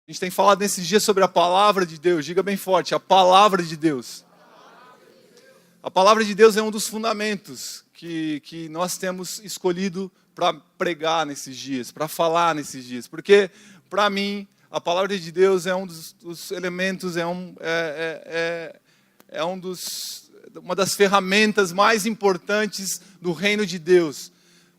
A gente tem falado nesses dias sobre a palavra de Deus. Diga bem forte, a palavra de Deus. A palavra de Deus é um dos fundamentos que nós temos escolhido para pregar nesses dias, para falar nesses dias. Porque, para mim, a palavra de Deus é um dos elementos, uma das ferramentas mais importantes do reino de Deus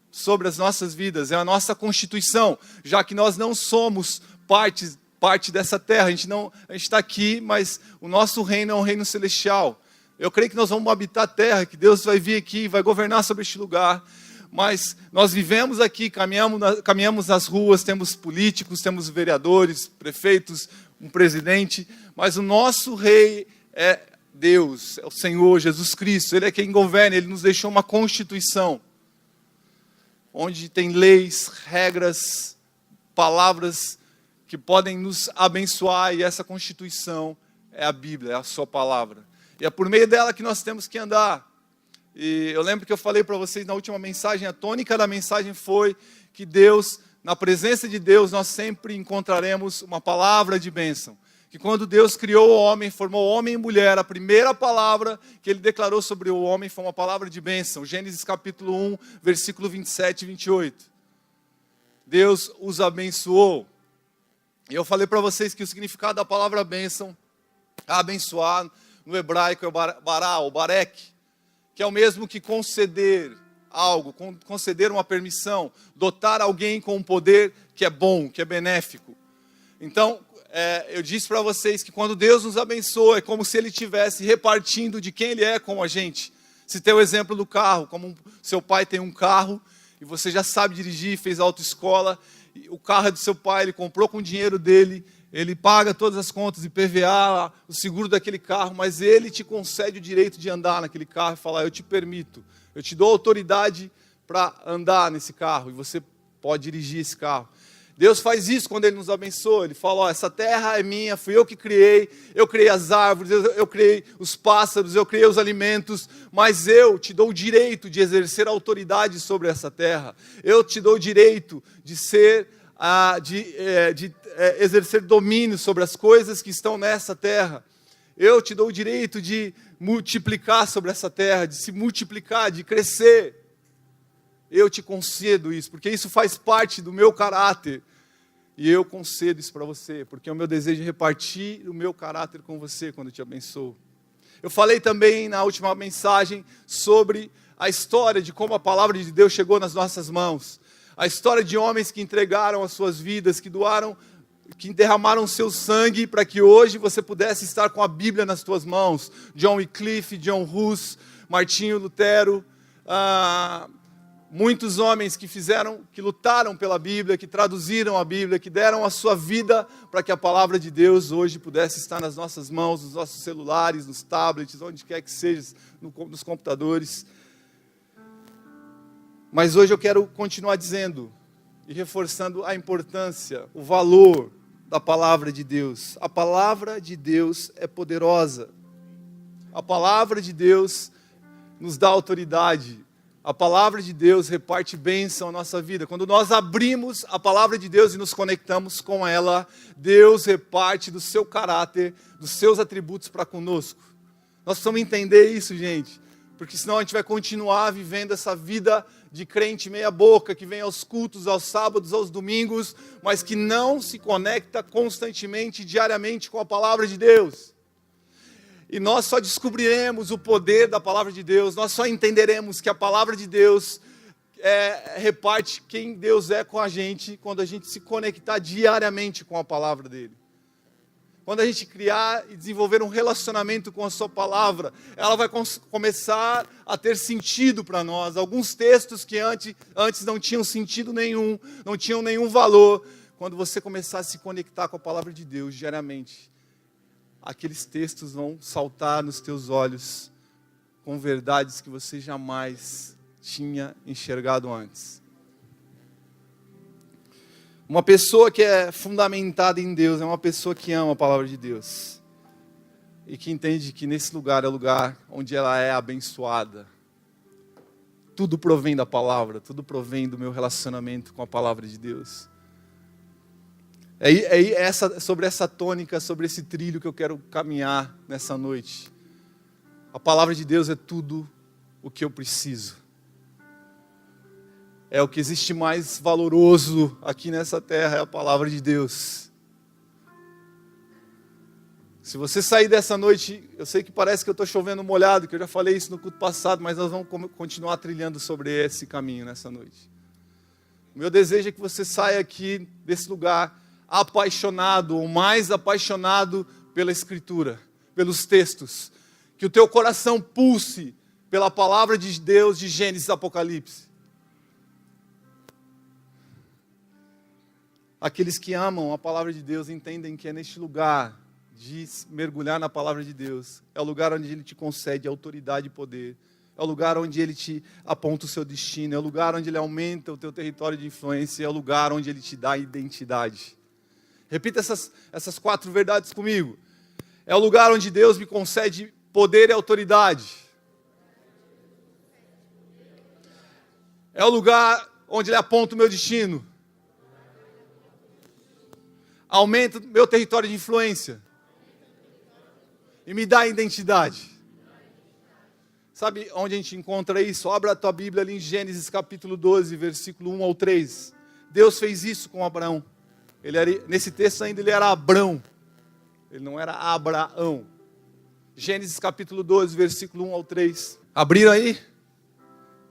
sobre as nossas vidas. É a nossa constituição, já que nós não somos parte dessa terra. A gente está aqui, mas o nosso reino é um reino celestial. Eu creio que nós vamos habitar a terra, que Deus vai vir aqui, vai governar sobre este lugar. Mas nós vivemos aqui, caminhamos nas ruas, temos políticos, temos vereadores, prefeitos, um presidente. Mas o nosso rei é Deus, é o Senhor Jesus Cristo. Ele é quem governa, Ele nos deixou uma constituição, onde tem leis, regras, palavras que podem nos abençoar, e essa constituição é a Bíblia, é a sua palavra. E é por meio dela que nós temos que andar. E eu lembro que eu falei para vocês na última mensagem, a tônica da mensagem foi que Deus, na presença de Deus, nós sempre encontraremos uma palavra de bênção. Que quando Deus criou o homem, formou homem e mulher, a primeira palavra que Ele declarou sobre o homem foi uma palavra de bênção. Gênesis capítulo 1, versículo 27 e 28. Deus os abençoou. E eu falei para vocês que o significado da palavra bênção, abençoar, no hebraico é o bará, ou barek, que é o mesmo que conceder algo, conceder uma permissão, dotar alguém com um poder que é bom, que é benéfico. Então, eu disse para vocês que quando Deus nos abençoa, é como se Ele estivesse repartindo de quem Ele é com a gente. Se tem o exemplo do carro, como seu pai tem um carro, e você já sabe dirigir, fez autoescola, o carro é do seu pai, ele comprou com o dinheiro dele, ele paga todas as contas de PVA, o seguro daquele carro, mas ele te concede o direito de andar naquele carro e falar, eu te permito, eu te dou autoridade para andar nesse carro, e você pode dirigir esse carro. Deus faz isso quando Ele nos abençoa. Ele fala, essa terra é minha, fui eu que criei, eu criei as árvores, eu criei os pássaros, eu criei os alimentos, mas eu te dou o direito de exercer autoridade sobre essa terra. Eu te dou o direito de exercer domínio sobre as coisas que estão nessa terra. Eu te dou o direito de multiplicar sobre essa terra, de se multiplicar, de crescer. Eu te concedo isso, porque isso faz parte do meu caráter. E eu concedo isso para você, porque é o meu desejo de repartir o meu caráter com você quando eu te abençoo. Eu falei também na última mensagem sobre a história de como a palavra de Deus chegou nas nossas mãos. A história de homens que entregaram as suas vidas, que doaram, que derramaram seu sangue para que hoje você pudesse estar com a Bíblia nas tuas mãos. John Wycliffe, John Hus, Martinho Lutero, muitos homens que lutaram pela Bíblia, que traduziram a Bíblia, que deram a sua vida para que a palavra de Deus hoje pudesse estar nas nossas mãos, nos nossos celulares, nos tablets, onde quer que seja, nos computadores. Mas hoje eu quero continuar dizendo e reforçando a importância, o valor da palavra de Deus. A palavra de Deus é poderosa. A palavra de Deus nos dá autoridade. A palavra de Deus reparte bênção à nossa vida. Quando nós abrimos a palavra de Deus e nos conectamos com ela, Deus reparte do seu caráter, dos seus atributos para conosco. Nós precisamos entender isso, gente, porque senão a gente vai continuar vivendo essa vida de crente meia boca, que vem aos cultos, aos sábados, aos domingos, mas que não se conecta constantemente, diariamente com a palavra de Deus. E nós só descobriremos o poder da palavra de Deus, nós só entenderemos que a palavra de Deus reparte quem Deus é com a gente, quando a gente se conectar diariamente com a palavra dele. Quando a gente criar e desenvolver um relacionamento com a sua palavra, ela vai começar a ter sentido para nós. Alguns textos que antes não tinham sentido nenhum, não tinham nenhum valor, quando você começar a se conectar com a palavra de Deus diariamente, aqueles textos vão saltar nos teus olhos com verdades que você jamais tinha enxergado antes. Uma pessoa que é fundamentada em Deus é uma pessoa que ama a palavra de Deus e que entende que nesse lugar é o lugar onde ela é abençoada. Tudo provém da palavra, tudo provém do meu relacionamento com a palavra de Deus. Sobre essa tônica, sobre esse trilho que eu quero caminhar nessa noite. A palavra de Deus é tudo o que eu preciso. É o que existe mais valoroso aqui nessa terra, é a palavra de Deus. Se você sair dessa noite, eu sei que parece que eu estou chovendo molhado, que eu já falei isso no culto passado, mas nós vamos continuar trilhando sobre esse caminho nessa noite. O meu desejo é que você saia aqui desse lugar apaixonado, ou mais apaixonado pela Escritura, pelos textos. Que o teu coração pulse pela palavra de Deus de Gênesis e Apocalipse. Aqueles que amam a palavra de Deus entendem que é neste lugar de mergulhar na palavra de Deus. É o lugar onde Ele te concede autoridade e poder. É o lugar onde Ele te aponta o seu destino. É o lugar onde Ele aumenta o teu território de influência. É o lugar onde Ele te dá identidade. Repita essas 4 verdades comigo. É o lugar onde Deus me concede poder e autoridade. É o lugar onde Ele aponta o meu destino. Aumenta o meu território de influência. E me dá identidade. Sabe onde a gente encontra isso? Abra a tua Bíblia ali em Gênesis capítulo 12, versículo 1 ao 3. Deus fez isso com Abraão. Nesse texto ainda ele era Abrão. Ele não era Abraão. Gênesis capítulo 12, versículo 1 ao 3. Abriram aí?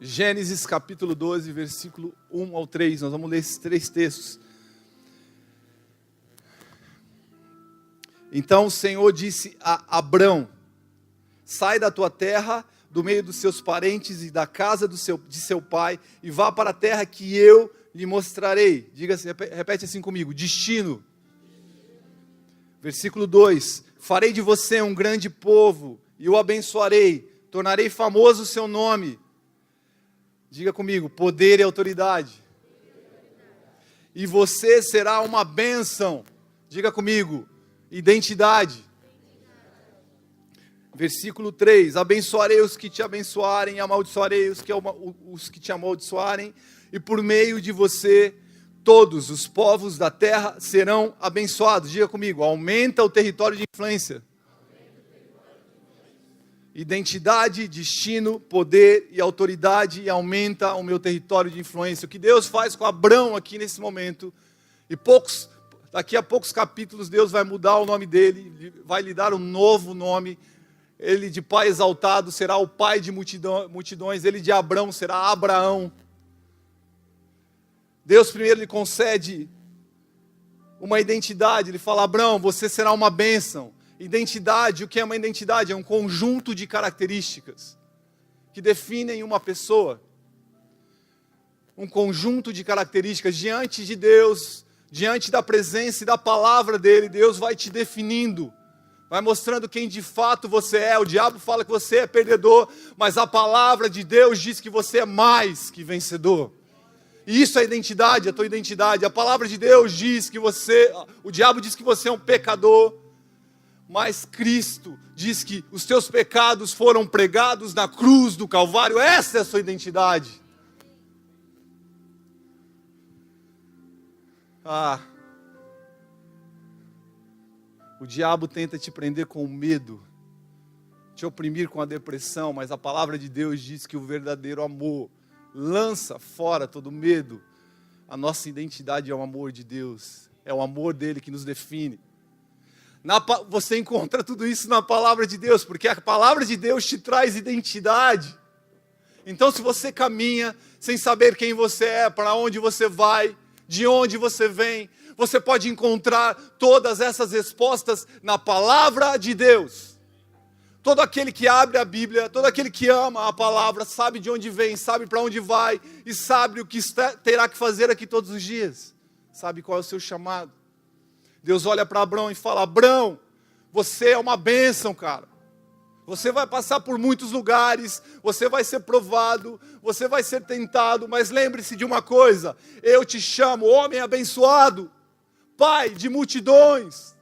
Gênesis capítulo 12, versículo 1 ao 3. Nós vamos ler esses 3 textos. Então o Senhor disse a Abrão: sai da tua terra, do meio dos seus parentes e da casa de seu pai, e vá para a terra que eu lhe mostrarei. Repete assim comigo: destino. Versículo 2: farei de você um grande povo, e o abençoarei, tornarei famoso o seu nome. Diga comigo: poder e autoridade. E você será uma bênção. Diga comigo: identidade. Versículo 3: abençoarei os que te abençoarem, e amaldiçoarei os que te amaldiçoarem, e por meio de você todos os povos da terra serão abençoados. Diga comigo: aumenta o território de influência. Identidade, destino, poder e autoridade, e aumenta o meu território de influência. O que Deus faz com Abrão aqui nesse momento, e daqui a poucos capítulos Deus vai mudar o nome dele, vai lhe dar um novo nome. Ele de pai exaltado será o pai de multidões, ele de Abrão será Abraão. Deus primeiro lhe concede uma identidade, ele fala: Abrão, você será uma bênção. Identidade, o que é uma identidade? É um conjunto de características que definem uma pessoa. Um conjunto de características diante de Deus, diante da presença e da palavra dele. Deus vai te definindo, vai mostrando quem de fato você é. O diabo fala que você é perdedor, mas a palavra de Deus diz que você é mais que vencedor. E isso é identidade, a tua identidade. A palavra de Deus diz que o diabo diz que você é um pecador, mas Cristo diz que os teus pecados foram pregados na cruz do Calvário. Essa é a sua identidade. O diabo tenta te prender com o medo, te oprimir com a depressão, mas a palavra de Deus diz que o verdadeiro amor lança fora todo medo. A nossa identidade é o amor de Deus, é o amor dele que nos define. Você encontra tudo isso na palavra de Deus, porque a palavra de Deus te traz identidade. Então, se você caminha sem saber quem você é, para onde você vai, de onde você vem, você pode encontrar todas essas respostas na palavra de Deus. Todo aquele que abre a Bíblia, todo aquele que ama a palavra, sabe de onde vem, sabe para onde vai, e sabe o que terá que fazer aqui todos os dias. Sabe qual é o seu chamado. Deus olha para Abrão e fala: Abrão, você é uma bênção, cara. Você vai passar por muitos lugares, você vai ser provado, você vai ser tentado, mas lembre-se de uma coisa: eu te chamo homem abençoado, pai de multidões.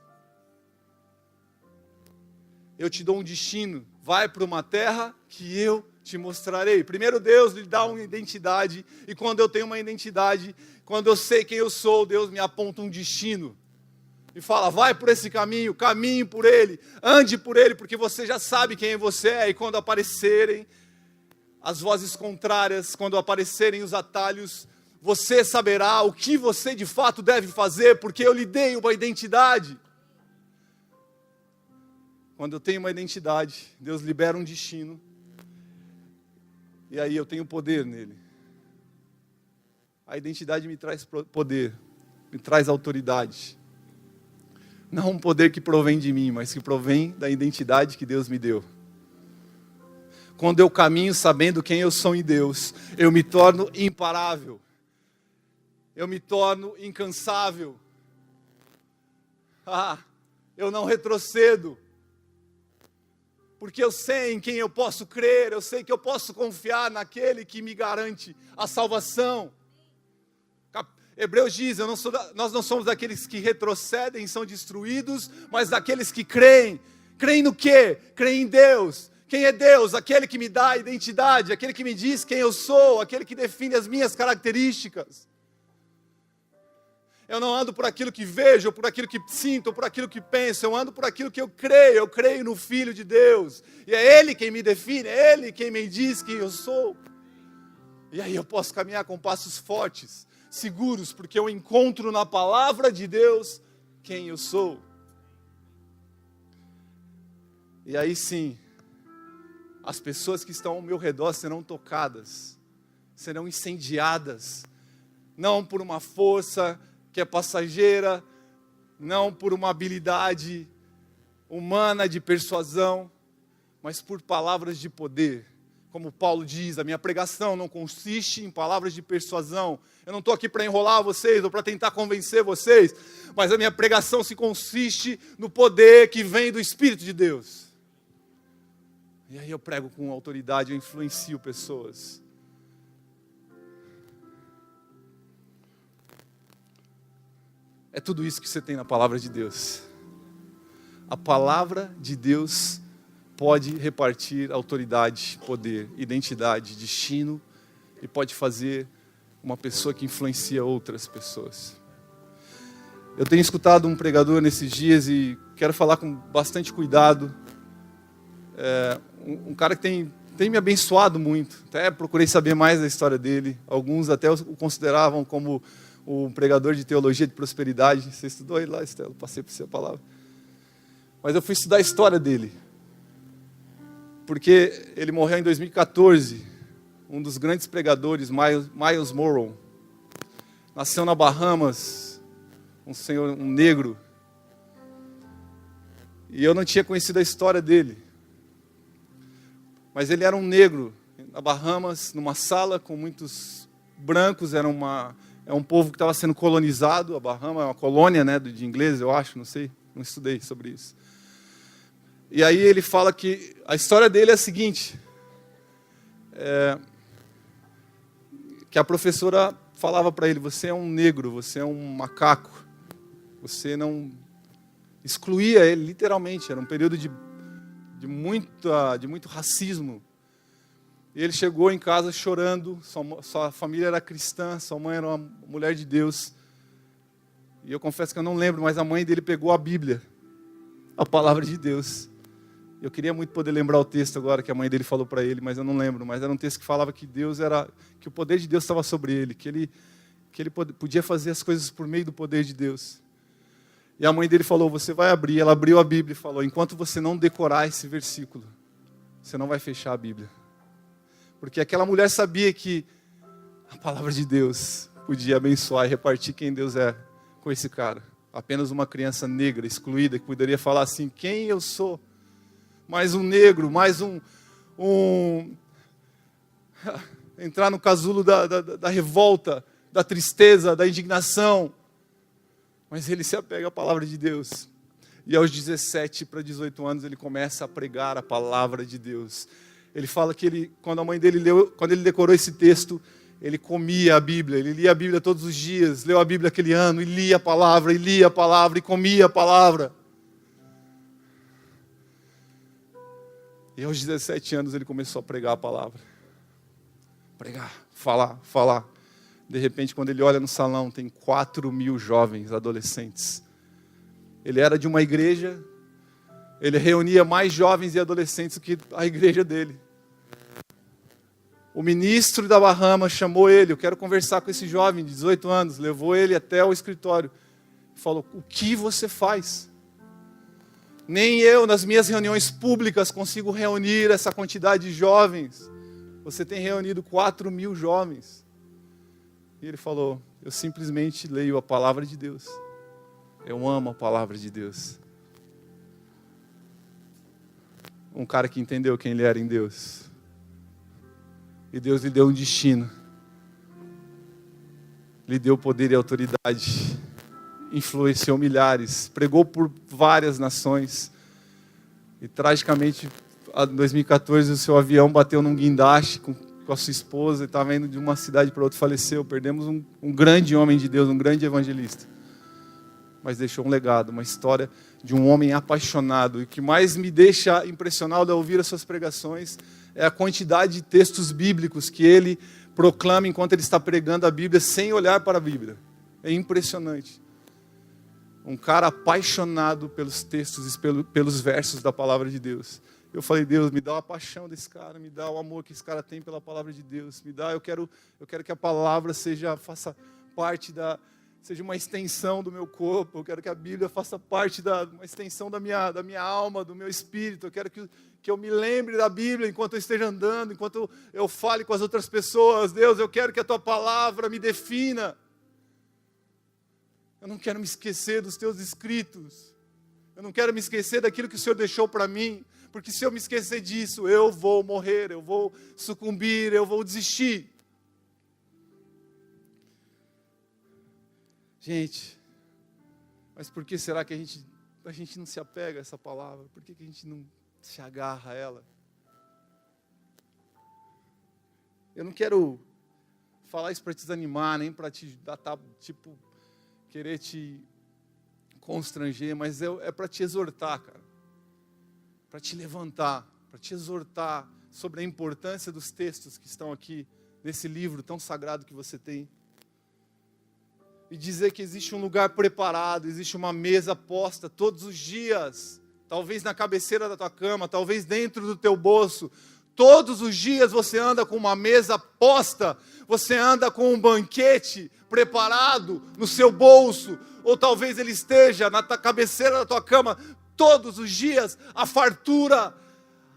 Eu te dou um destino, vai para uma terra que eu te mostrarei. Primeiro Deus lhe dá uma identidade, e quando eu tenho uma identidade, quando eu sei quem eu sou, Deus me aponta um destino. e fala, vai por esse caminho, caminhe por ele, ande por ele, porque você já sabe quem você é. E quando aparecerem as vozes contrárias, quando aparecerem os atalhos, você saberá o que você de fato deve fazer, porque eu lhe dei uma identidade. Quando eu tenho uma identidade, Deus libera um destino, e aí eu tenho poder nele. A identidade me traz poder, me traz autoridade. Não um poder que provém de mim, mas que provém da identidade que Deus me deu. Quando eu caminho sabendo quem eu sou em Deus, eu me torno imparável. Eu me torno incansável. Eu não retrocedo. Porque eu sei em quem eu posso crer, eu sei que eu posso confiar naquele que me garante a salvação. Hebreus diz, nós não somos daqueles que retrocedem e são destruídos, mas daqueles que creem. Creem no quê? Creem em Deus. Quem é Deus? Aquele que me dá a identidade, aquele que me diz quem eu sou, aquele que define as minhas características. Eu não ando por aquilo que vejo, ou por aquilo que sinto, ou por aquilo que penso, eu ando por aquilo que eu creio no Filho de Deus. E é Ele quem me define, é Ele quem me diz quem eu sou. E aí eu posso caminhar com passos fortes, seguros, porque eu encontro na palavra de Deus quem eu sou. E aí sim, as pessoas que estão ao meu redor serão tocadas, serão incendiadas, não por uma força que é passageira, não por uma habilidade humana de persuasão, mas por palavras de poder. Como Paulo diz, a minha pregação não consiste em palavras de persuasão. Eu não estou aqui para enrolar vocês ou para tentar convencer vocês, mas a minha pregação se consiste no poder que vem do Espírito de Deus. E aí eu prego com autoridade, eu influencio pessoas. É tudo isso que você tem na palavra de Deus. A palavra de Deus pode repartir autoridade, poder, identidade, destino, e pode fazer uma pessoa que influencia outras pessoas. Eu tenho escutado um pregador nesses dias e quero falar com bastante cuidado. Um cara que tem me abençoado muito. Até procurei saber mais da história dele. Alguns até o consideravam como o pregador de teologia de prosperidade. Você estudou aí lá, Estela? Passei por você a palavra. Mas eu fui estudar a história dele. Porque ele morreu em 2014. Um dos grandes pregadores, Miles Monroe. Nasceu na Bahamas. Um negro. E eu não tinha conhecido a história dele. Mas ele era um negro, na Bahamas, numa sala com muitos brancos. É um povo que estava sendo colonizado. A Bahamas é uma colônia, né, de inglês, eu acho, não sei, não estudei sobre isso. E aí ele fala que a história dele é a seguinte, que a professora falava para ele, você é um negro, você é um macaco, você não... Excluía ele, literalmente, era um período de muito racismo. E ele chegou em casa chorando, sua família era cristã, sua mãe era uma mulher de Deus. E eu confesso que eu não lembro, mas a mãe dele pegou a Bíblia, a palavra de Deus. Eu queria muito poder lembrar o texto agora que a mãe dele falou para ele, mas eu não lembro. Mas era um texto que falava que que o poder de Deus estava sobre ele, que ele podia fazer as coisas por meio do poder de Deus. E a mãe dele falou, você vai abrir. Ela abriu a Bíblia e falou, enquanto você não decorar esse versículo, você não vai fechar a Bíblia. Porque aquela mulher sabia que a palavra de Deus podia abençoar e repartir quem Deus é com esse cara. Apenas uma criança negra, excluída, que poderia falar assim, quem eu sou? Mais um negro, mais entrar no casulo da revolta, da tristeza, da indignação. Mas ele se apega à palavra de Deus. E aos 17 para 18 anos ele começa a pregar a palavra de Deus. Ele fala que quando a mãe dele quando ele decorou esse texto, ele comia a Bíblia, ele lia a Bíblia todos os dias, leu a Bíblia aquele ano, e lia a palavra, e comia a palavra. E aos 17 anos ele começou a pregar a palavra. Pregar, falar. De repente, quando ele olha no salão, tem 4.000 jovens, adolescentes, Ele era de uma igreja, ele reunia mais jovens e adolescentes do que a igreja dele. O ministro da Bahamas chamou ele, eu quero conversar com esse jovem de 18 anos, levou ele até o escritório e falou, o que você faz? Nem eu, nas minhas reuniões públicas, consigo reunir essa quantidade de jovens. Você tem reunido 4.000 jovens. E ele falou, eu simplesmente leio a palavra de Deus. Eu amo a palavra de Deus. Um cara que entendeu quem ele era em Deus. E Deus lhe deu um destino. Lhe deu poder e autoridade. Influenciou milhares. Pregou por várias nações. E tragicamente, em 2014, o seu avião bateu num guindaste com a sua esposa. E estava indo de uma cidade para outra, faleceu. Perdemos um grande homem de Deus, um grande evangelista. Mas deixou um legado, uma história de um homem apaixonado. E o que mais me deixa impressionado ao ouvir as suas pregações é a quantidade de textos bíblicos que ele proclama enquanto ele está pregando a Bíblia sem olhar para a Bíblia. É impressionante. Um cara apaixonado pelos textos e pelos versos da palavra de Deus. Eu falei, Deus, me dá a paixão desse cara, me dá o amor que esse cara tem pela palavra de Deus. Me dá, eu quero que a palavra faça parte seja uma extensão do meu corpo. Eu quero que a Bíblia faça parte uma extensão da minha alma, do meu espírito. Eu quero que eu me lembre da Bíblia enquanto eu esteja andando, enquanto eu fale com as outras pessoas. Deus, eu quero que a tua palavra me defina. Eu não quero me esquecer dos teus escritos. Eu não quero me esquecer daquilo que o Senhor deixou para mim. Porque se eu me esquecer disso, eu vou morrer, eu vou sucumbir, eu vou desistir. Gente, mas por que será que a gente não se apega a essa palavra? Por que a gente não se agarra a ela? Eu não quero falar isso para te desanimar, nem para te querer te constranger, mas é para te exortar, cara. Para te levantar, para te exortar sobre a importância dos textos que estão aqui, nesse livro tão sagrado que você tem. E dizer que existe um lugar preparado, existe uma mesa posta todos os dias, talvez na cabeceira da tua cama, talvez dentro do teu bolso. Todos os dias você anda com uma mesa posta, você anda com um banquete preparado no seu bolso, ou talvez ele esteja na cabeceira da tua cama. Todos os dias há fartura,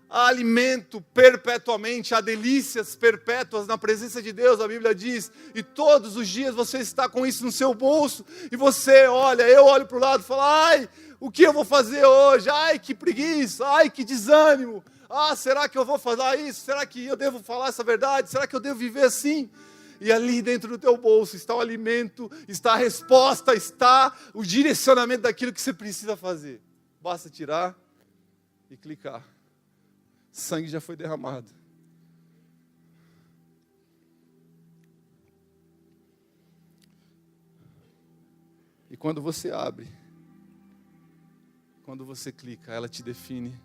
há alimento perpetuamente, há delícias perpétuas na presença de Deus, a Bíblia diz. E todos os dias você está com isso no seu bolso, e você olha, eu olho para o lado e falo, ai, o que eu vou fazer hoje? Ai, que preguiça, ai, que desânimo. Ah, será que eu vou falar isso? Será que eu devo falar essa verdade? Será que eu devo viver assim? E ali dentro do teu bolso está o alimento, está a resposta, está o direcionamento daquilo que você precisa fazer. Basta tirar e clicar. Sangue já foi derramado. E quando você abre, quando você clica, ela te define,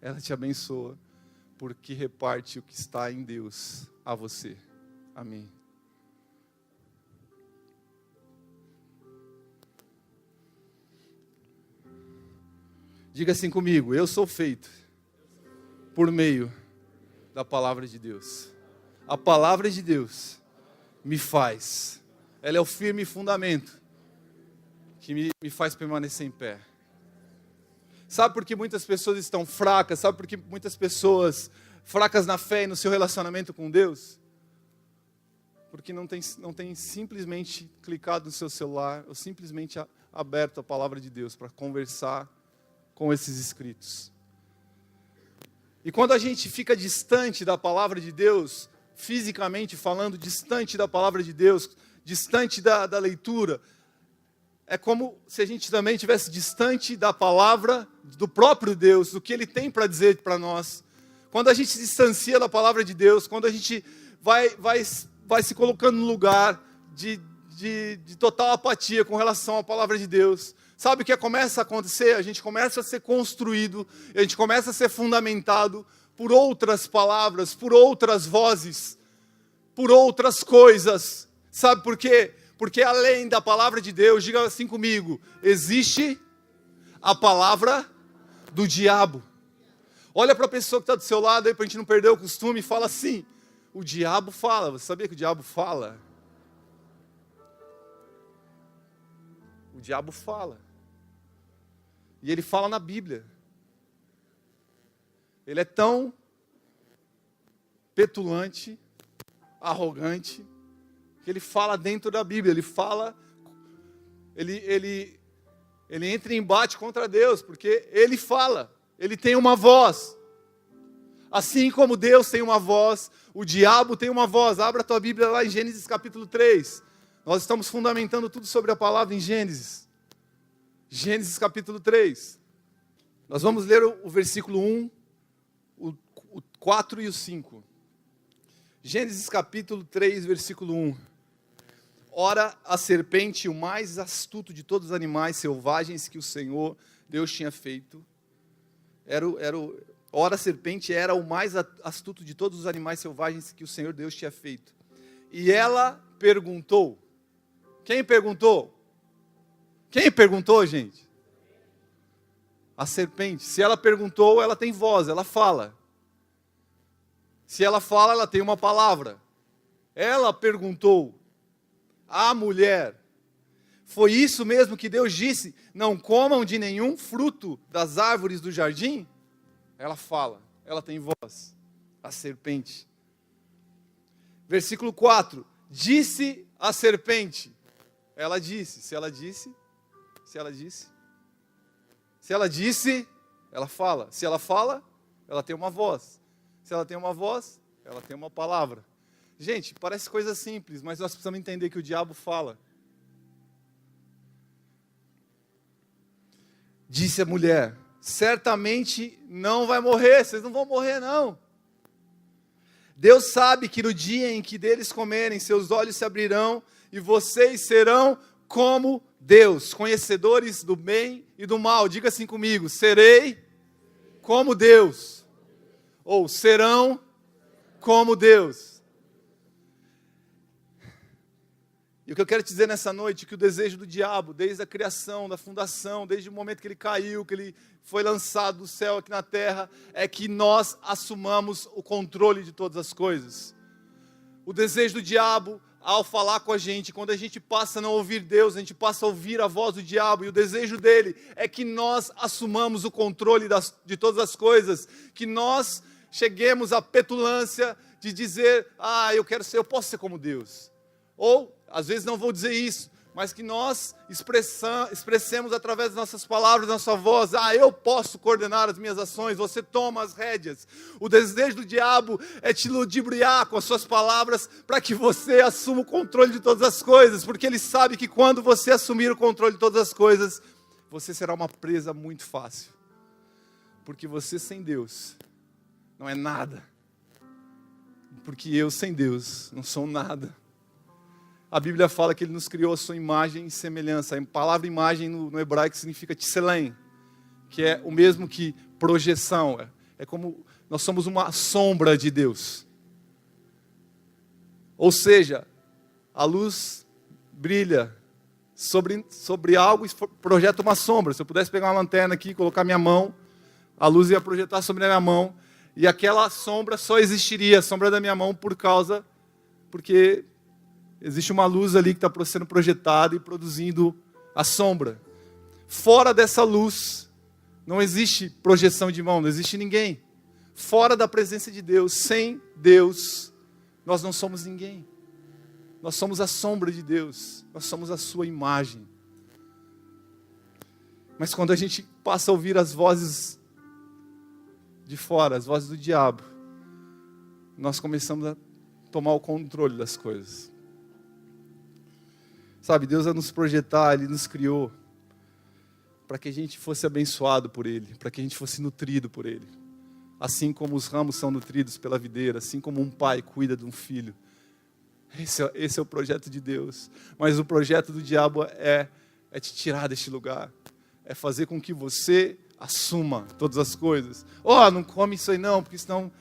ela te abençoa, porque reparte o que está em Deus a você, a mim. Diga assim comigo, eu sou feito por meio da palavra de Deus. A palavra de Deus me faz, ela é o firme fundamento que me faz permanecer em pé. Sabe por que muitas pessoas estão fracas? Sabe por que muitas pessoas fracas na fé e no seu relacionamento com Deus? Porque não tem simplesmente clicado no seu celular ou simplesmente aberto a palavra de Deus para conversar com esses escritos. E quando a gente fica distante da palavra de Deus, fisicamente falando, distante da palavra de Deus, distante da leitura, é como se a gente também estivesse distante da palavra do próprio Deus, do que Ele tem para dizer para nós. Quando a gente se distancia da palavra de Deus, quando a gente vai se colocando no lugar de total apatia com relação à palavra de Deus, sabe o que começa a acontecer? A gente começa a ser construído, a gente começa a ser fundamentado por outras palavras, por outras vozes, por outras coisas. Sabe por quê? Porque além da palavra de Deus, diga assim comigo, existe a palavra do diabo. Olha para a pessoa que está do seu lado aí, para a gente não perder o costume, e fala assim, o diabo fala. Você sabia que o diabo fala? O diabo fala. E ele fala na Bíblia. Ele é tão petulante, arrogante, que ele fala dentro da Bíblia. Ele fala, ele entra em embate contra Deus, porque ele fala, ele tem uma voz. Assim como Deus tem uma voz, o diabo tem uma voz. Abra a tua Bíblia lá em Gênesis capítulo 3. Nós estamos fundamentando tudo sobre a palavra em Gênesis. Gênesis capítulo 3. Nós vamos ler o versículo 1, o 4 e o 5. Gênesis capítulo 3, versículo 1. Ora, a serpente, o mais astuto de todos os animais selvagens que o Senhor Deus tinha feito. Ora, a serpente era o mais astuto de todos os animais selvagens que o Senhor Deus tinha feito. E ela perguntou. Quem perguntou? Quem perguntou, gente? A serpente. Se ela perguntou, ela tem voz, ela fala. Se ela fala, ela tem uma palavra. Ela perguntou à mulher, foi isso mesmo que Deus disse? Não comam de nenhum fruto das árvores do jardim? Ela fala, ela tem voz. A serpente. Versículo 4. Disse a serpente. Ela disse. Se ela disse, ela fala. Se ela fala, ela tem uma voz. Se ela tem uma voz, ela tem uma palavra. Gente, parece coisa simples, mas nós precisamos entender que o diabo fala. Disse a mulher, certamente não vai morrer, vocês não vão morrer não. Deus sabe que no dia em que deles comerem, seus olhos se abrirão e vocês serão como Deus, conhecedores do bem e do mal. Diga assim comigo, serei como Deus. Ou serão como Deus. E o que eu quero te dizer nessa noite, que o desejo do diabo, desde a criação, da fundação, desde o momento que ele caiu, que ele foi lançado do céu aqui na terra, é que nós assumamos o controle de todas as coisas. O desejo do diabo, ao falar com a gente, quando a gente passa a não ouvir Deus, a gente passa a ouvir a voz do diabo, e o desejo dele é que nós assumamos o controle de todas as coisas, que nós cheguemos à petulância de dizer, eu posso ser como Deus. Ou, às vezes não vou dizer isso, mas que nós expressemos através das nossas palavras, da nossa voz, eu posso coordenar as minhas ações, você toma as rédeas. O desejo do diabo é te ludibriar com as suas palavras, para que você assuma o controle de todas as coisas, porque ele sabe que quando você assumir o controle de todas as coisas, você será uma presa muito fácil. Porque você sem Deus não é nada. Porque eu sem Deus não sou nada. A Bíblia fala que Ele nos criou a sua imagem e semelhança. A palavra imagem no hebraico significa tselem, que é o mesmo que projeção. É como nós somos uma sombra de Deus. Ou seja, a luz brilha sobre algo e projeta uma sombra. Se eu pudesse pegar uma lanterna aqui e colocar minha mão, a luz ia projetar sobre a minha mão, e aquela sombra só existiria, a sombra da minha mão, porque existe uma luz ali que está sendo projetada e produzindo a sombra. Fora dessa luz, não existe projeção de mão, não existe ninguém. Fora da presença de Deus, sem Deus, nós não somos ninguém. Nós somos a sombra de Deus, nós somos a sua imagem. Mas quando a gente passa a ouvir as vozes de fora, as vozes do diabo, nós começamos a tomar o controle das coisas. Sabe, Deus a nos projetar, Ele nos criou para que a gente fosse abençoado por Ele, para que a gente fosse nutrido por Ele. Assim como os ramos são nutridos pela videira, assim como um pai cuida de um filho. Esse é o projeto de Deus. Mas o projeto do diabo é te tirar deste lugar. É fazer com que você assuma todas as coisas. Não come isso aí não, porque senão...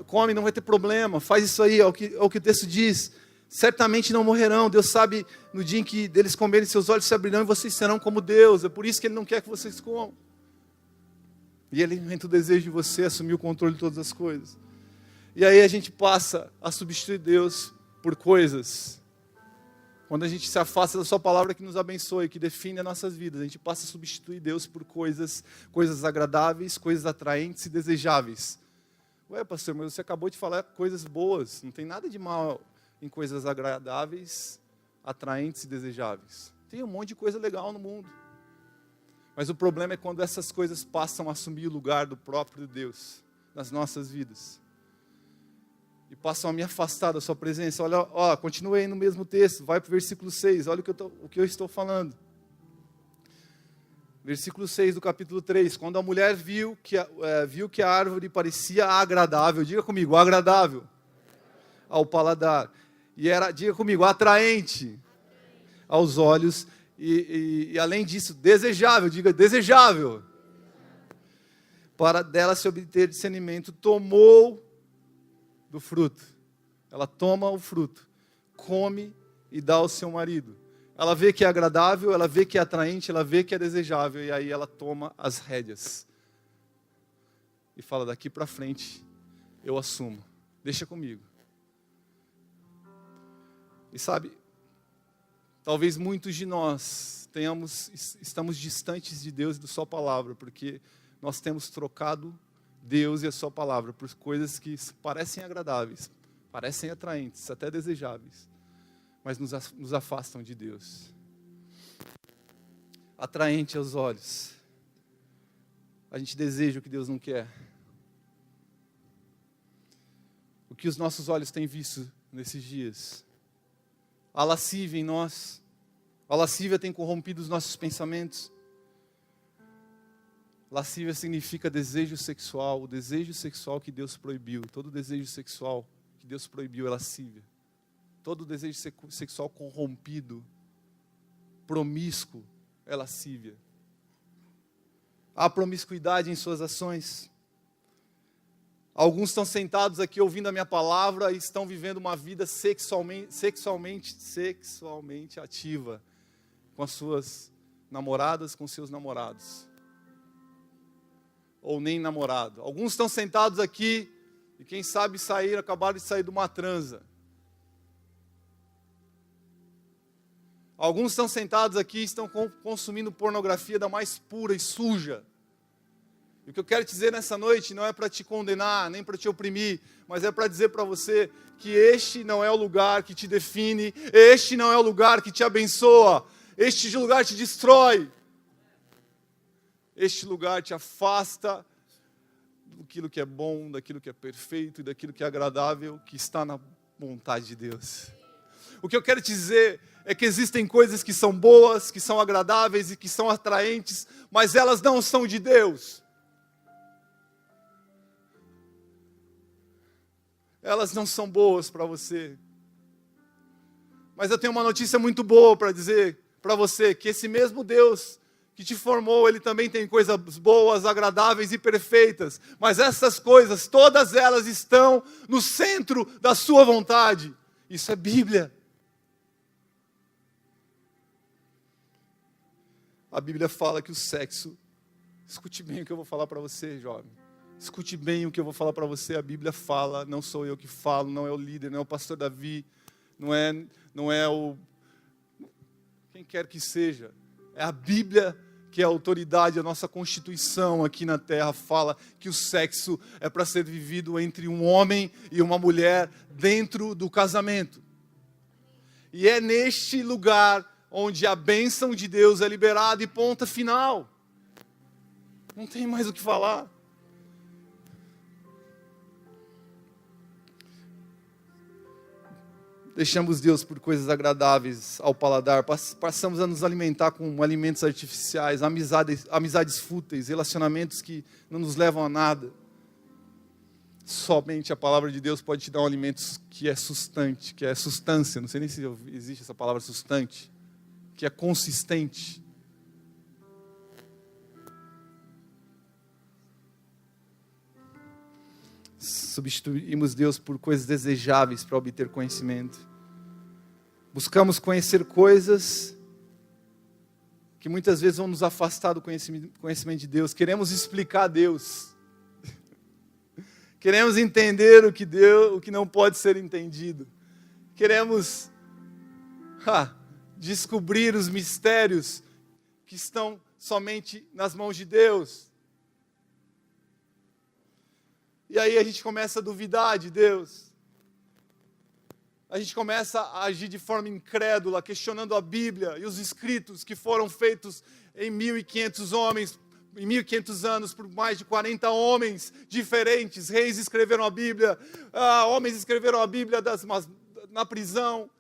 come, não vai ter problema. Faz isso aí, é o que o texto diz. certamente não morrerão. Deus sabe no dia em que deles comerem, seus olhos se abrirão e vocês serão como Deus. É por isso que Ele não quer que vocês comam. E Ele alimenta o desejo de você assumir o controle de todas as coisas. E aí a gente passa a substituir Deus por coisas. Quando a gente se afasta da sua palavra que nos abençoe, que define as nossas vidas, a gente passa a substituir Deus por coisas agradáveis, coisas atraentes e desejáveis. Ué, pastor, mas você acabou de falar coisas boas. Não tem nada de mal em coisas agradáveis, atraentes e desejáveis. Tem um monte de coisa legal no mundo. Mas o problema é quando essas coisas passam a assumir o lugar do próprio Deus nas nossas vidas. E passam a me afastar da sua presença. Olha, continua aí no mesmo texto, vai para o versículo 6, olha o que eu estou falando. Versículo 6 do capítulo 3. Quando a mulher viu que a árvore parecia agradável, diga comigo, agradável ao paladar. E era, diga comigo, atraente aos olhos. E além disso, desejável, diga desejável. Para dela se obter discernimento, tomou do fruto. Ela toma o fruto, come e dá ao seu marido. Ela vê que é agradável, ela vê que é atraente, ela vê que é desejável, e aí ela toma as rédeas. E fala, daqui para frente, eu assumo. Deixa comigo. E sabe, talvez muitos de nós estamos distantes de Deus e da sua palavra, porque nós temos trocado Deus e a sua palavra por coisas que parecem agradáveis, parecem atraentes, até desejáveis, mas nos afastam de Deus. Atraente aos olhos. A gente deseja o que Deus não quer. O que os nossos olhos têm visto nesses dias? A lascívia em nós. A lascívia tem corrompido os nossos pensamentos. Lascívia significa desejo sexual, o desejo sexual que Deus proibiu. Todo desejo sexual que Deus proibiu é lascívia. Todo desejo sexual corrompido, promíscuo, é lascívia. Há promiscuidade em suas ações. Alguns estão sentados aqui ouvindo a minha palavra e estão vivendo uma vida sexualmente ativa com as suas namoradas, com seus namorados. Ou nem namorado. Alguns estão sentados aqui e quem sabe acabaram de sair de uma transa. Alguns estão sentados aqui e estão consumindo pornografia da mais pura e suja. E o que eu quero te dizer nessa noite não é para te condenar, nem para te oprimir, mas é para dizer para você que este não é o lugar que te define, este não é o lugar que te abençoa, este lugar te destrói. Este lugar te afasta daquilo que é bom, daquilo que é perfeito e daquilo que é agradável, que está na vontade de Deus. O que eu quero te dizer é que existem coisas que são boas, que são agradáveis e que são atraentes, mas elas não são de Deus. Elas não são boas para você. Mas eu tenho uma notícia muito boa para dizer para você, que esse mesmo Deus que te formou, Ele também tem coisas boas, agradáveis e perfeitas. Mas essas coisas, todas elas estão no centro da sua vontade. Isso é Bíblia. A Bíblia fala que o sexo... Escute bem o que eu vou falar para você, jovem. Escute bem o que eu vou falar para você. A Bíblia fala, não sou eu que falo, não é o líder, não é o pastor Davi, não é o... quem quer que seja. É a Bíblia que é a autoridade, a nossa Constituição aqui na Terra fala que o sexo é para ser vivido entre um homem e uma mulher dentro do casamento. E é neste lugar onde a bênção de Deus é liberada e ponta final. Não tem mais o que falar. Deixamos Deus por coisas agradáveis ao paladar, passamos a nos alimentar com alimentos artificiais, amizades fúteis, relacionamentos que não nos levam a nada. Somente a palavra de Deus pode te dar um alimento que é sustante, que é substância, não sei nem se existe essa palavra sustante, que é consistente. Substituímos Deus por coisas desejáveis para obter conhecimento. Buscamos conhecer coisas que muitas vezes vão nos afastar do conhecimento de Deus. Queremos explicar a Deus. Queremos entender o que não pode ser entendido. Queremos descobrir os mistérios que estão somente nas mãos de Deus. E aí a gente começa a duvidar de Deus. A gente começa a agir de forma incrédula, questionando a Bíblia e os escritos que foram feitos em 1.500 homens, em 1.500 anos, por mais de 40 homens diferentes. Reis escreveram a Bíblia, homens escreveram a Bíblia na prisão.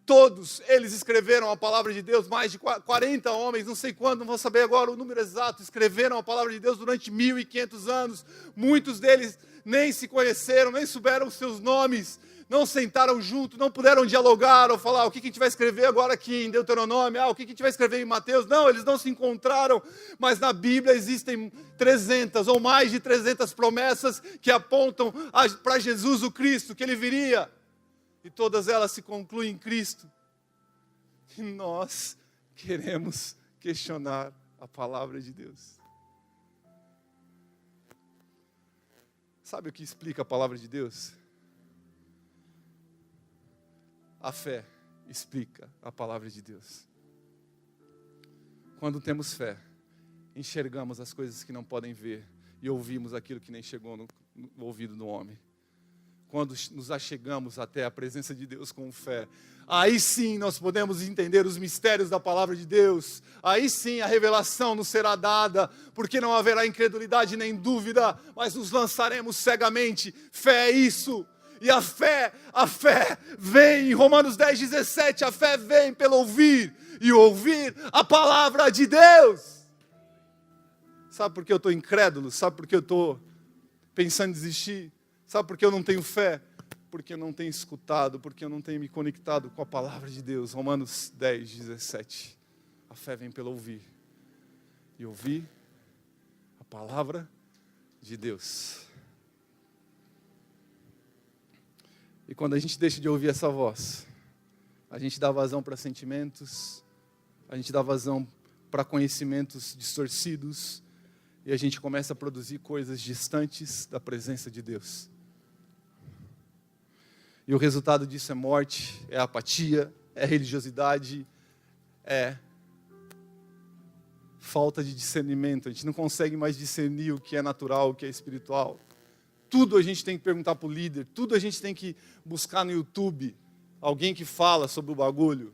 Todos eles escreveram a palavra de Deus, mais de 40 homens, não sei quando, não vou saber agora o número exato, escreveram a palavra de Deus durante 1.500 anos. Muitos deles nem se conheceram, nem souberam os seus nomes, não sentaram junto, não puderam dialogar ou falar o que a gente vai escrever agora aqui em Deuteronômio, o que a gente vai escrever em Mateus. Não, eles não se encontraram, mas na Bíblia existem 300 ou mais de 300 promessas que apontam para Jesus o Cristo, que Ele viria. E todas elas se concluem em Cristo. E nós queremos questionar a palavra de Deus. Sabe o que explica a palavra de Deus? A fé explica a palavra de Deus. Quando temos fé, enxergamos as coisas que não podem ver e ouvimos aquilo que nem chegou no ouvido do homem. Quando nos achegamos até a presença de Deus com fé, aí sim nós podemos entender os mistérios da palavra de Deus. Aí sim a revelação nos será dada, porque não haverá incredulidade nem dúvida, mas nos lançaremos cegamente. Fé é isso. E a fé vem, em Romanos 10:17, a fé vem pelo ouvir, e ouvir a palavra de Deus. Sabe por que eu estou incrédulo? Sabe por que eu estou pensando em desistir? Sabe por que eu não tenho fé? Porque eu não tenho escutado, porque eu não tenho me conectado com a palavra de Deus. Romanos 10:17. A fé vem pelo ouvir. E ouvir a palavra de Deus. E quando a gente deixa de ouvir essa voz, a gente dá vazão para sentimentos, a gente dá vazão para conhecimentos distorcidos, e a gente começa a produzir coisas distantes da presença de Deus. E o resultado disso é morte, é apatia, é religiosidade, é falta de discernimento. A gente não consegue mais discernir o que é natural, o que é espiritual. Tudo a gente tem que perguntar para o líder, tudo a gente tem que buscar no YouTube, alguém que fala sobre o bagulho.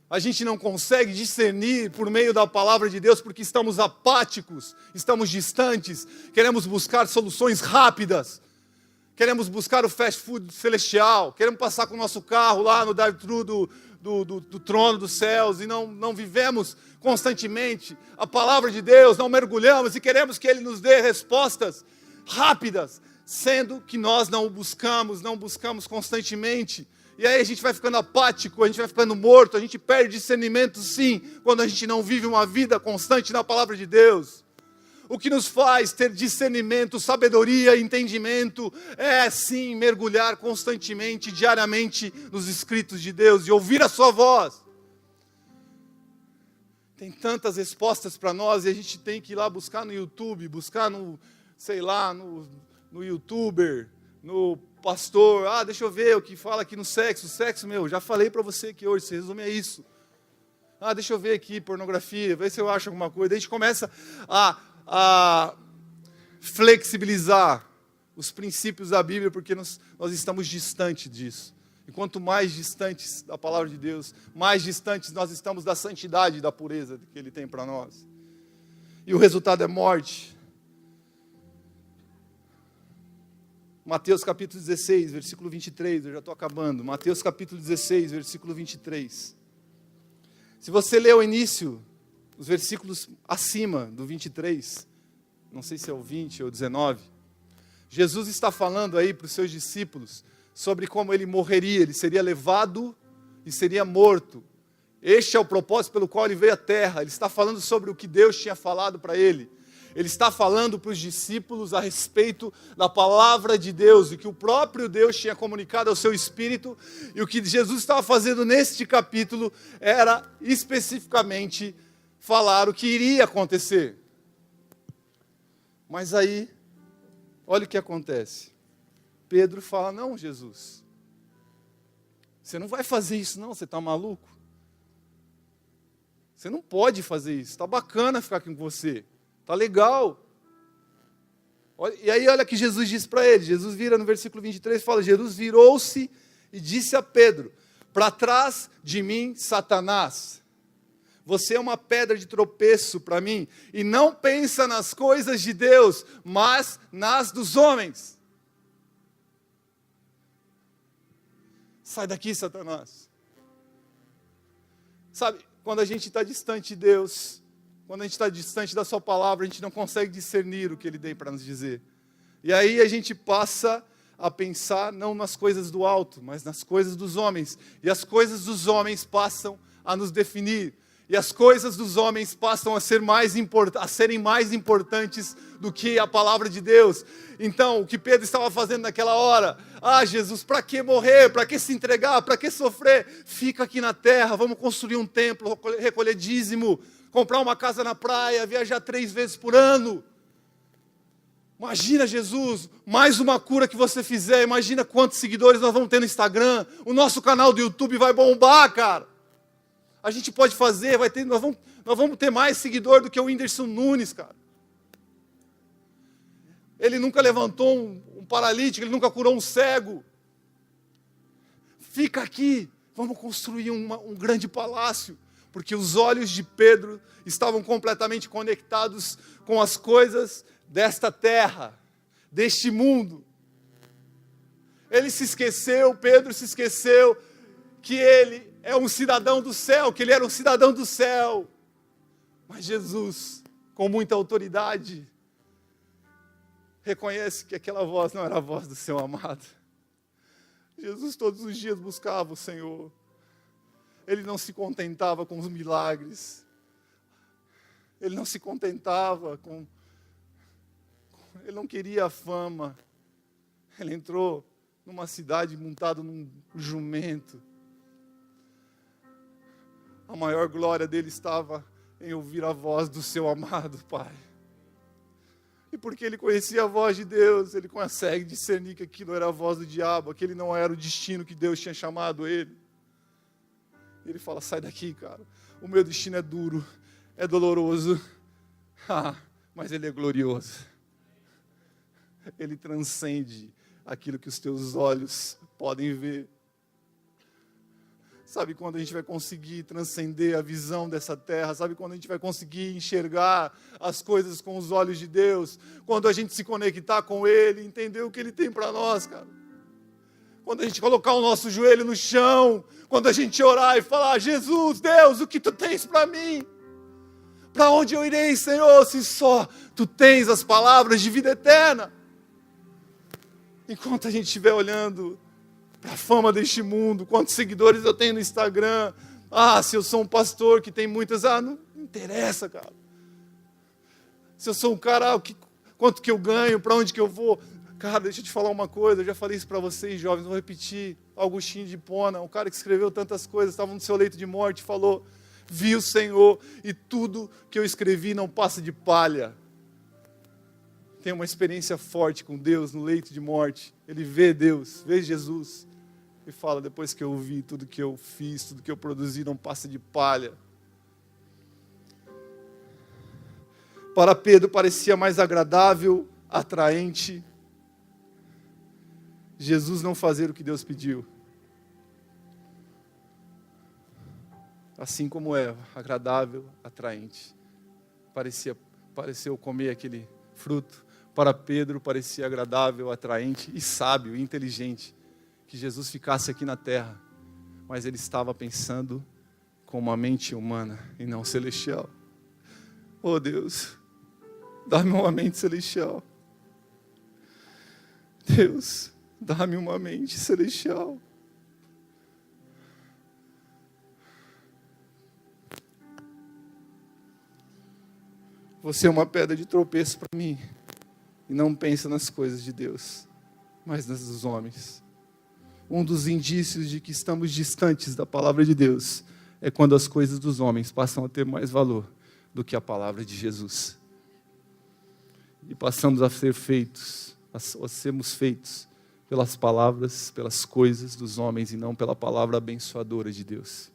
A gente não consegue discernir por meio da palavra de Deus porque estamos apáticos, estamos distantes, queremos buscar soluções rápidas, queremos buscar o fast food celestial, queremos passar com o nosso carro lá no drive-thru do trono dos céus e não vivemos constantemente a palavra de Deus, não mergulhamos e queremos que Ele nos dê respostas rápidas, sendo que nós não buscamos constantemente. E aí a gente vai ficando apático, a gente vai ficando morto, a gente perde discernimento sim, quando a gente não vive uma vida constante na palavra de Deus. O que nos faz ter discernimento, sabedoria, entendimento, é sim mergulhar constantemente, diariamente nos escritos de Deus e ouvir a sua voz. Tem tantas respostas para nós e a gente tem que ir lá buscar no YouTube, buscar no youtuber, no pastor. Deixa eu ver o que fala aqui no sexo. Sexo, já falei para você que hoje se resume a isso. Deixa eu ver aqui pornografia, ver se eu acho alguma coisa. Daí a gente começa a flexibilizar os princípios da Bíblia, porque nós estamos distantes disso. E quanto mais distantes da palavra de Deus, mais distantes nós estamos da santidade e da pureza que Ele tem para nós. E o resultado é morte. Mateus capítulo 16, versículo 23, eu já estou acabando. Mateus capítulo 16, versículo 23. Se você ler o início, os versículos acima do 23, não sei se é o 20 ou 19, Jesus está falando aí para os seus discípulos sobre como Ele morreria, Ele seria levado e seria morto. Este é o propósito pelo qual Ele veio à terra. Ele está falando sobre o que Deus tinha falado para Ele. Ele está falando para os discípulos a respeito da palavra de Deus, e que o próprio Deus tinha comunicado ao seu espírito, e o que Jesus estava fazendo neste capítulo era especificamente falar o que iria acontecer. Mas aí, olha o que acontece. Pedro fala: não, Jesus, você não vai fazer isso não, você está maluco? Você não pode fazer isso, está bacana ficar aqui com você, está legal. E aí olha que Jesus diz para ele, Jesus vira no versículo 23 e fala: Jesus virou-se e disse a Pedro: para trás de mim, Satanás, você é uma pedra de tropeço para mim, e não pensa nas coisas de Deus, mas nas dos homens. Sai daqui, Satanás. Sabe, quando a gente está distante de Deus, quando a gente está distante da sua palavra, a gente não consegue discernir o que Ele tem para nos dizer. E aí a gente passa a pensar não nas coisas do alto, mas nas coisas dos homens. E as coisas dos homens passam a nos definir. E as coisas dos homens passam a serem mais importantes do que a palavra de Deus. Então, o que Pedro estava fazendo naquela hora? Ah, Jesus, para que morrer? Para que se entregar? Para que sofrer? Fica aqui na terra, vamos construir um templo, recolher dízimo, comprar uma casa na praia, viajar 3 vezes por ano. Imagina, Jesus, mais uma cura que você fizer, imagina quantos seguidores nós vamos ter no Instagram, o nosso canal do YouTube vai bombar, cara. A gente pode fazer, nós vamos ter mais seguidor do que o Whindersson Nunes, cara. Ele nunca levantou um paralítico, ele nunca curou um cego. Fica aqui, vamos construir um grande palácio. Porque os olhos de Pedro estavam completamente conectados com as coisas desta terra, deste mundo. Pedro se esqueceu que ele é um cidadão do céu, que ele era um cidadão do céu. Mas Jesus, com muita autoridade, reconhece que aquela voz não era a voz do seu amado. Jesus todos os dias buscava o Senhor. Ele não se contentava com os milagres. Ele não se contentava com... Ele não queria a fama. Ele entrou numa cidade montado num jumento. A maior glória dele estava em ouvir a voz do seu amado Pai. E porque ele conhecia a voz de Deus, ele consegue discernir que aquilo era a voz do diabo, aquele não era o destino que Deus tinha chamado ele. Ele fala: sai daqui, cara, o meu destino é duro, é doloroso, mas ele é glorioso. Ele transcende aquilo que os teus olhos podem ver. Sabe quando a gente vai conseguir transcender a visão dessa terra? Sabe quando a gente vai conseguir enxergar as coisas com os olhos de Deus? Quando a gente se conectar com Ele, entender o que Ele tem para nós, cara. Quando a gente colocar o nosso joelho no chão, quando a gente orar e falar: Jesus, Deus, o que Tu tens para mim? Para onde eu irei, Senhor, se só Tu tens as palavras de vida eterna? Enquanto a gente estiver olhando para a fama deste mundo, quantos seguidores eu tenho no Instagram, se eu sou um pastor que tem muitas, não interessa, cara. Se eu sou um cara, quanto que eu ganho, para onde que eu vou? Cara, deixa eu te falar uma coisa, eu já falei isso para vocês, jovens, vou repetir. Agostinho de Hipona, um cara que escreveu tantas coisas, estava no seu leito de morte, falou: vi o Senhor e tudo que eu escrevi não passa de palha. Tem uma experiência forte com Deus no leito de morte. Ele vê Deus, vê Jesus. E fala: depois que eu vi, tudo que eu fiz, tudo que eu produzi não passa de palha. Para Pedro parecia mais agradável, atraente, Jesus não fazer o que Deus pediu. Assim como Eva, agradável, atraente. Pareceu comer aquele fruto. Para Pedro parecia agradável, atraente e sábio, e inteligente que Jesus ficasse aqui na terra, mas ele estava pensando com uma mente humana e não celestial. Oh Deus, dá-me uma mente celestial. Deus, dá-me uma mente celestial. Você é uma pedra de tropeço para mim. E não pensa nas coisas de Deus, mas nas dos homens. Um dos indícios de que estamos distantes da palavra de Deus é quando as coisas dos homens passam a ter mais valor do que a palavra de Jesus. E passamos a ser feitos, a sermos feitos pelas palavras, pelas coisas dos homens e não pela palavra abençoadora de Deus.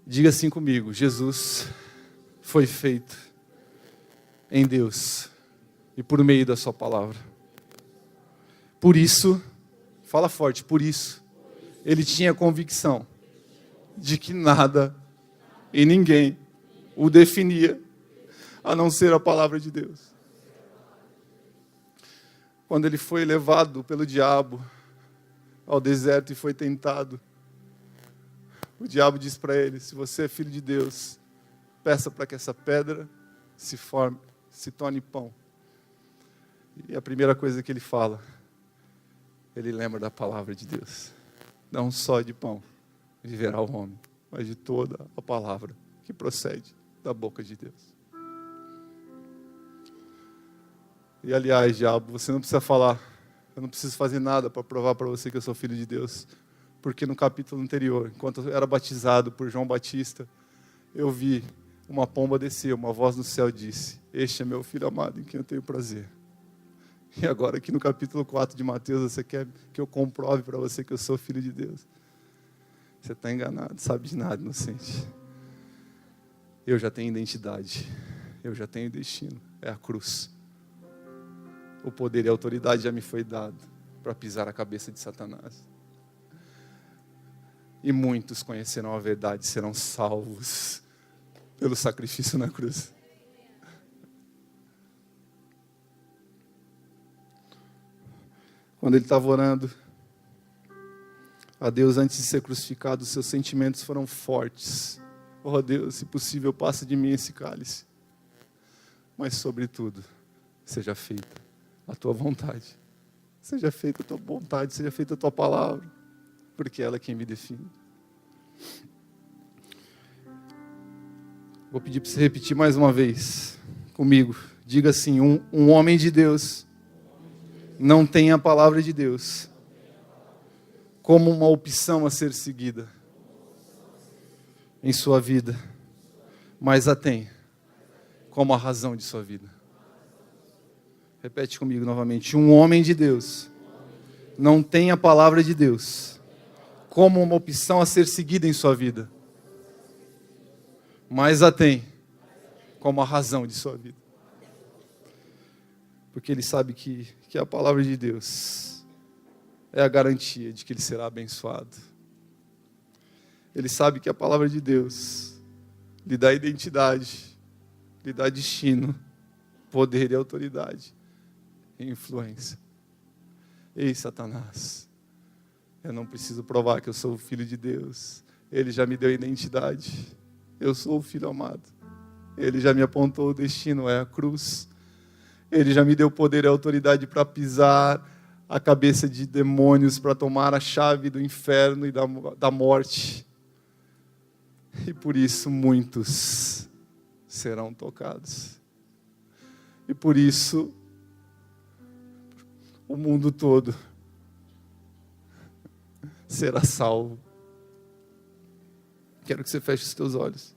Diga assim comigo: Jesus foi feito em Deus e por meio da sua palavra. Por isso, fala forte, por isso, ele tinha convicção de que nada e ninguém o definia, a não ser a palavra de Deus. Quando ele foi levado pelo diabo ao deserto e foi tentado, o diabo disse para ele: se você é filho de Deus, peça para que essa pedra se torne pão. E a primeira coisa que ele fala, ele lembra da palavra de Deus. Não só de pão viverá o homem, mas de toda a palavra que procede da boca de Deus. E aliás, diabo, você não precisa falar, eu não preciso fazer nada para provar para você que eu sou filho de Deus. Porque no capítulo anterior, enquanto eu era batizado por João Batista, eu vi uma pomba descer, uma voz no céu disse: este é meu filho amado em quem eu tenho prazer. E agora aqui no capítulo 4 de Mateus, você quer que eu comprove para você que eu sou filho de Deus? Você está enganado, sabe de nada, inocente. Eu já tenho identidade, eu já tenho destino, é a cruz. O poder e a autoridade já me foi dado para pisar a cabeça de Satanás. E muitos conhecerão a verdade e serão salvos pelo sacrifício na cruz. Quando ele estava orando a Deus antes de ser crucificado, seus sentimentos foram fortes. Oh Deus, se possível, passa de mim esse cálice. Mas sobretudo, seja feita a tua vontade. Seja feita a tua vontade, seja feita a tua palavra. Porque ela é quem me define. Vou pedir para você repetir mais uma vez comigo. Diga assim: um homem de Deus não tem a palavra de Deus como uma opção a ser seguida em sua vida, mas a tem como a razão de sua vida. Repete comigo novamente: um homem de Deus não tem a palavra de Deus como uma opção a ser seguida em sua vida, mas a tem como a razão de sua vida. Porque ele sabe que a palavra de Deus é a garantia de que ele será abençoado. Ele sabe que a palavra de Deus lhe dá identidade, lhe dá destino, poder e autoridade e influência. Ei, Satanás, eu não preciso provar que eu sou o filho de Deus. Ele já me deu identidade. Eu sou o filho amado. Ele já me apontou o destino, é a cruz. Ele já me deu poder e autoridade para pisar a cabeça de demônios, para tomar a chave do inferno e da morte. E por isso muitos serão tocados. E por isso o mundo todo será salvo. Quero que você feche os teus olhos.